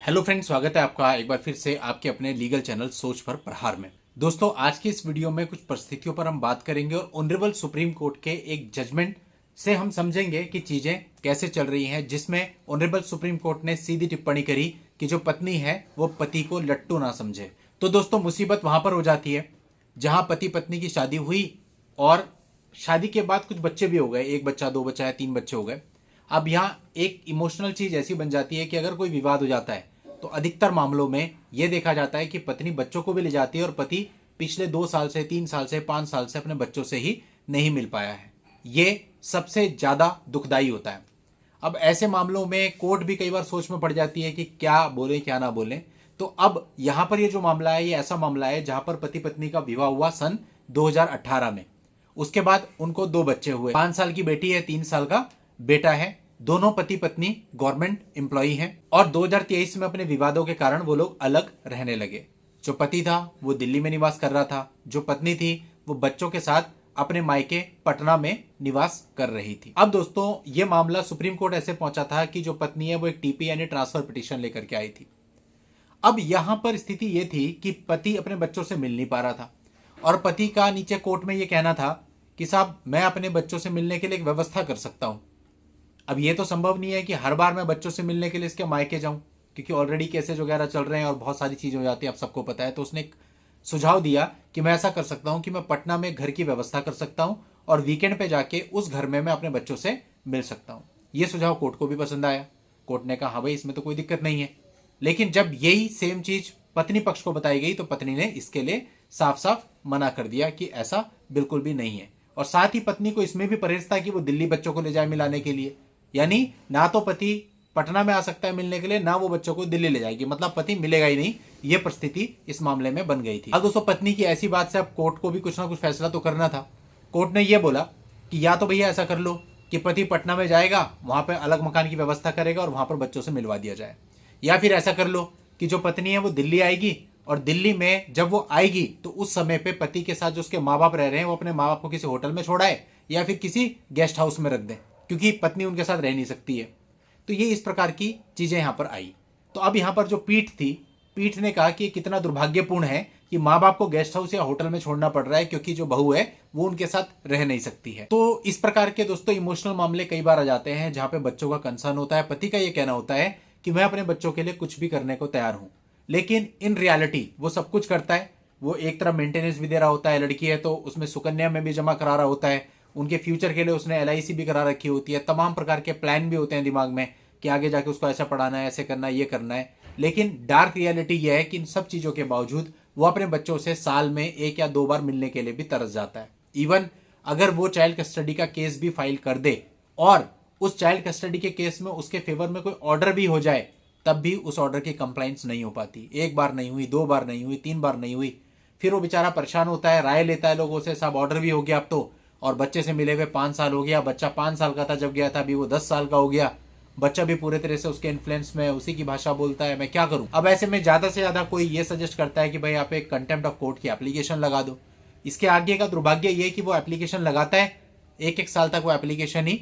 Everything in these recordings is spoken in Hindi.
हेलो फ्रेंड्स, स्वागत है आपका एक बार फिर से आपके अपने लीगल चैनल सोच पर प्रहार में। दोस्तों, आज की इस वीडियो में कुछ परिस्थितियों पर हम बात करेंगे और ऑनरेबल सुप्रीम कोर्ट के एक जजमेंट से हम समझेंगे कि चीजें कैसे चल रही हैं, जिसमें ऑनरेबल सुप्रीम कोर्ट ने सीधी टिप्पणी करी कि जो पत्नी है वो पति को लट्टू ना समझे। तो दोस्तों, मुसीबत वहां पर हो जाती है जहां पति पत्नी की शादी हुई और शादी के बाद कुछ बच्चे भी हो गए, एक बच्चा, दो बच्चा या तीन बच्चे हो गए। अब यहाँ एक इमोशनल चीज ऐसी बन जाती है कि अगर कोई विवाद हो जाता है तो अधिकतर मामलों में यह देखा जाता है कि पत्नी बच्चों को भी ले जाती है और पति पिछले 2 साल से, 3 साल से, 5 साल से अपने बच्चों से ही नहीं मिल पाया है। ये सबसे ज्यादा दुखदाई होता है। अब ऐसे मामलों में कोर्ट भी कई बार सोच में पड़ जाती है कि क्या बोले क्या ना बोले। तो अब यहां पर ये जो मामला है, ये ऐसा मामला है जहां पर पति पत्नी का विवाह हुआ सन 2018 में। उसके बाद उनको 2 बच्चे हुए, 5 साल की बेटी है, 3 साल का बेटा है। दोनों पति पत्नी गवर्नमेंट एम्प्लॉई हैं और 2023 में अपने विवादों के कारण वो लोग अलग रहने लगे। जो पति था वो दिल्ली में निवास कर रहा था, जो पत्नी थी वो बच्चों के साथ अपने मायके पटना में निवास कर रही थी। अब दोस्तों, ये मामला सुप्रीम कोर्ट ऐसे पहुंचा था कि जो पत्नी है वो एक टीपी यानी ट्रांसफर पिटीशन लेकर के आई थी। अब यहां पर स्थिति ये थी कि पति अपने बच्चों से मिल नहीं पा रहा था और पति का नीचे कोर्ट में ये कहना था कि साहब, मैं अपने बच्चों से मिलने के लिए एक व्यवस्था कर सकता हूं। अब ये तो संभव नहीं है कि हर बार मैं बच्चों से मिलने के लिए इसके मायके जाऊं, क्योंकि ऑलरेडी केसेज वगैरह चल रहे हैं और बहुत सारी चीजें हो जाती है, आप सबको पता है। तो उसने एक सुझाव दिया कि मैं ऐसा कर सकता हूं कि मैं पटना में घर की व्यवस्था कर सकता हूं और वीकेंड पे जाके उस घर में मैं अपने बच्चों से मिल सकता हूं। यह सुझाव कोर्ट को भी पसंद आया। कोर्ट ने कहा हाँ भाई, इसमें तो कोई दिक्कत नहीं है। लेकिन जब यही सेम चीज पत्नी पक्ष को बताई गई तो पत्नी ने इसके लिए साफ साफ मना कर दिया कि ऐसा बिल्कुल भी नहीं है। और साथ ही पत्नी को इसमें भी परहेज था कि वो दिल्ली बच्चों को ले जाए मिलाने के लिए, यानी ना तो पति पटना में आ सकता है मिलने के लिए, ना वो बच्चों को दिल्ली ले जाएगी, मतलब पति मिलेगा ही नहीं। ये परिस्थिति इस मामले में बन गई थी। अब दोस्तों, पत्नी की ऐसी बात से अब कोर्ट को भी कुछ ना कुछ फैसला तो करना था। कोर्ट ने यह बोला कि या तो भैया ऐसा कर लो कि पति पटना में जाएगा, वहां पर अलग मकान की व्यवस्था करेगा और वहां पर बच्चों से मिलवा दिया जाए, या फिर ऐसा कर लो कि जो पत्नी है वो दिल्ली आएगी और दिल्ली में जब वो आएगी तो उस समय पे पति के साथ जो उसके माँ बाप रह रहे हैं वो अपने माँ बाप को किसी होटल में छोड़ाए या फिर किसी गेस्ट हाउस में रख दें, क्योंकि पत्नी उनके साथ रह नहीं सकती है। तो ये इस प्रकार की चीजें यहां पर आई। तो अब यहां पर जो पीठ थी, पीठ ने कहा कि कितना दुर्भाग्यपूर्ण है कि माँ बाप को गेस्ट हाउस या होटल में छोड़ना पड़ रहा है क्योंकि जो बहू है वो उनके साथ रह नहीं सकती है। तो इस प्रकार के दोस्तों इमोशनल मामले कई बार आ जाते हैं जहां पे बच्चों का कंसर्न होता है। पति का ये कहना होता है कि मैं अपने बच्चों के लिए कुछ भी करने को तैयार हूं, लेकिन इन रियलिटी वो सब कुछ करता है। वो एक तरफ मेंटेनेंस भी दे रहा होता है, लड़की है तो उसमें सुकन्या में भी जमा करा रहा होता है, उनके फ्यूचर के लिए उसने एलआईसी भी करा रखी होती है, तमाम प्रकार के प्लान भी होते हैं दिमाग में कि आगे जाके उसको ऐसा पढ़ाना है, ऐसे करना है, ये करना है। लेकिन डार्क रियलिटी यह है कि इन सब चीजों के बावजूद वो अपने बच्चों से साल में 1 या 2 बार मिलने के लिए भी तरस जाता है। इवन अगर वो चाइल्ड कस्टडी का केस भी फाइल कर दे और उस चाइल्ड कस्टडी के केस में उसके फेवर में कोई ऑर्डर भी हो जाए, तब भी उस ऑर्डर की कंप्लाइंस नहीं हो पाती। 1 बार नहीं हुई, 2 बार नहीं हुई, 3 बार नहीं हुई, फिर वो बेचारा परेशान होता है, राय लेता है लोगों से, सब ऑर्डर भी हो गया अब तो, और बच्चे से मिले हुए 5 साल हो गया, बच्चा 5 साल का था जब गया था, अभी वो 10 साल का हो गया, बच्चा भी पूरे तरह से उसके इन्फ्लुएंस में उसी की भाषा बोलता है, मैं क्या करूं। अब ऐसे में ज्यादा से ज्यादा कोई ये सजेस्ट करता है कि भाई आप एक कंटेम्प्ट ऑफ कोर्ट की एप्लीकेशन लगा दो। इसके आगे का दुर्भाग्य ये कि वो एप्लीकेशन लगाता है, 1-1 साल तक वो एप्लीकेशन ही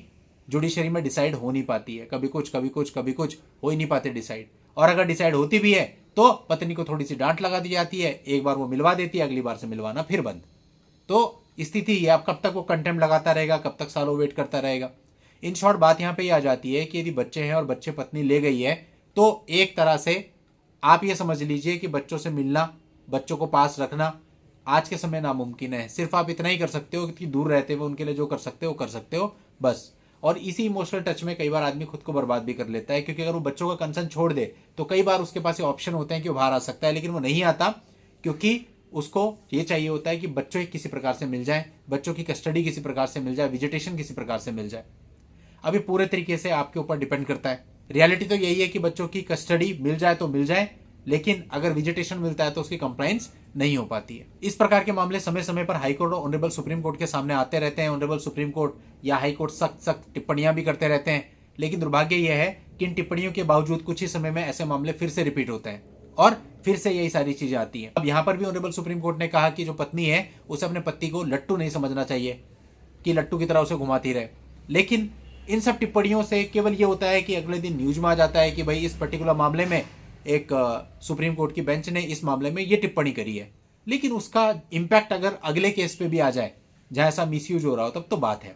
जुडिशरी में डिसाइड हो नहीं पाती है, कभी कुछ कभी कुछ कभी कुछ हो ही नहीं पाते डिसाइड। और अगर डिसाइड होती भी है तो पत्नी को थोड़ी सी डांट लगा दी जाती है, एक बार वो मिलवा देती है, अगली बार से मिलवाना फिर बंद। तो स्थिति ये, अब कब तक वो कंटेम्प्ट लगाता रहेगा, कब तक सालों वेट करता रहेगा। इन शॉर्ट बात यहां पे ये आ जाती है कि यदि बच्चे हैं और बच्चे पत्नी ले गई है तो एक तरह से आप ये समझ लीजिए कि बच्चों से मिलना, बच्चों को पास रखना आज के समय नामुमकिन है। सिर्फ आप इतना ही कर सकते हो कि दूर रहते हुए उनके लिए जो कर सकते हो कर सकते हो बस। और इसी इमोशनल टच में कई बार आदमी खुद को बर्बाद भी कर लेता है, क्योंकि अगर वो बच्चों का कंसर्न छोड़ दे तो कई बार उसके पास ये ऑप्शन होते हैं कि वो बाहर आ सकता है, लेकिन वो नहीं आता क्योंकि उसको ये चाहिए होता है कि बच्चों किसी प्रकार से मिल जाए, बच्चों की कस्टडी किसी प्रकार से मिल जाए, विजिटेशन किसी प्रकार से मिल जाए। अभी पूरे तरीके से आपके ऊपर डिपेंड करता है। रियलिटी तो यही है कि बच्चों की कस्टडी मिल जाए तो मिल जाए, लेकिन अगर विजिटेशन मिलता है तो उसकी कंप्लाइंस नहीं हो पाती है। इस प्रकार के मामले समय समय पर हाईकोर्ट और ऑनरेबल सुप्रीम कोर्ट के सामने आते रहते हैं। ऑनरेबल सुप्रीम कोर्ट या हाईकोर्ट सख्त सख्त टिप्पणियां भी करते रहते हैं, लेकिन दुर्भाग्य यह है कि इन टिप्पणियों के बावजूद कुछ ही समय में ऐसे मामले फिर से रिपीट होते हैं और फिर से यही सारी चीजें आती हैं। अब यहां पर भी ऑनरेबल सुप्रीम कोर्ट ने कहा कि जो पत्नी है उसे अपने पति को लट्टू नहीं समझना चाहिए कि लट्टू की तरह उसे घुमाती रहे। लेकिन इन सब टिप्पणियों से केवल ये होता है कि अगले दिन न्यूज में आ जाता है कि भाई इस पर्टिकुलर मामले में एक सुप्रीम कोर्ट की बेंच ने इस मामले में ये टिप्पणी करी है, लेकिन उसका इम्पैक्ट अगर अगले केस पे भी आ जाए जहां ऐसा मिसयूज हो रहा हो, तब तो बात है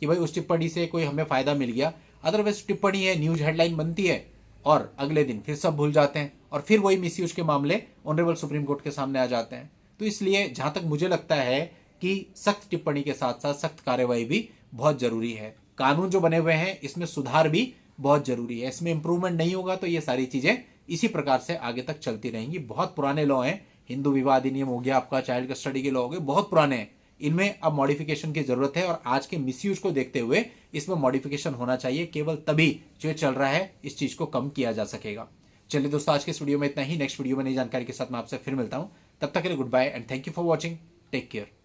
कि भाई उस टिप्पणी से कोई हमें फायदा मिल गया। अदरवाइज टिप्पणी है, न्यूज हेडलाइन बनती है और अगले दिन फिर सब भूल जाते हैं और फिर वही मिसयूज के मामले ऑनरेबल सुप्रीम कोर्ट के सामने आ जाते हैं। तो इसलिए जहां तक मुझे लगता है कि सख्त टिप्पणी के साथ साथ सख्त कार्रवाई भी बहुत जरूरी है। कानून जो बने हुए हैं इसमें सुधार भी बहुत जरूरी है। इसमें इंप्रूवमेंट नहीं होगा तो ये सारी चीजें इसी प्रकार से आगे तक चलती रहेंगी। बहुत पुराने लॉ हैं, हिंदू विवाह अधिनियम हो गया, आपका चाइल्ड कस्टडी के लॉ हो गए, बहुत पुराने हैं। इनमें अब मॉडिफिकेशन की जरूरत है और आज के मिसयूज को देखते हुए इसमें मॉडिफिकेशन होना चाहिए। केवल तभी जो चल रहा है इस चीज को कम किया जा सकेगा। चलिए दोस्तों, आज के इस वीडियो में इतना ही। नेक्स्ट वीडियो में नई जानकारी के साथ मैं आपसे फिर मिलता हूं। तब तक के लिए goodbye and thank you for watching. Take care.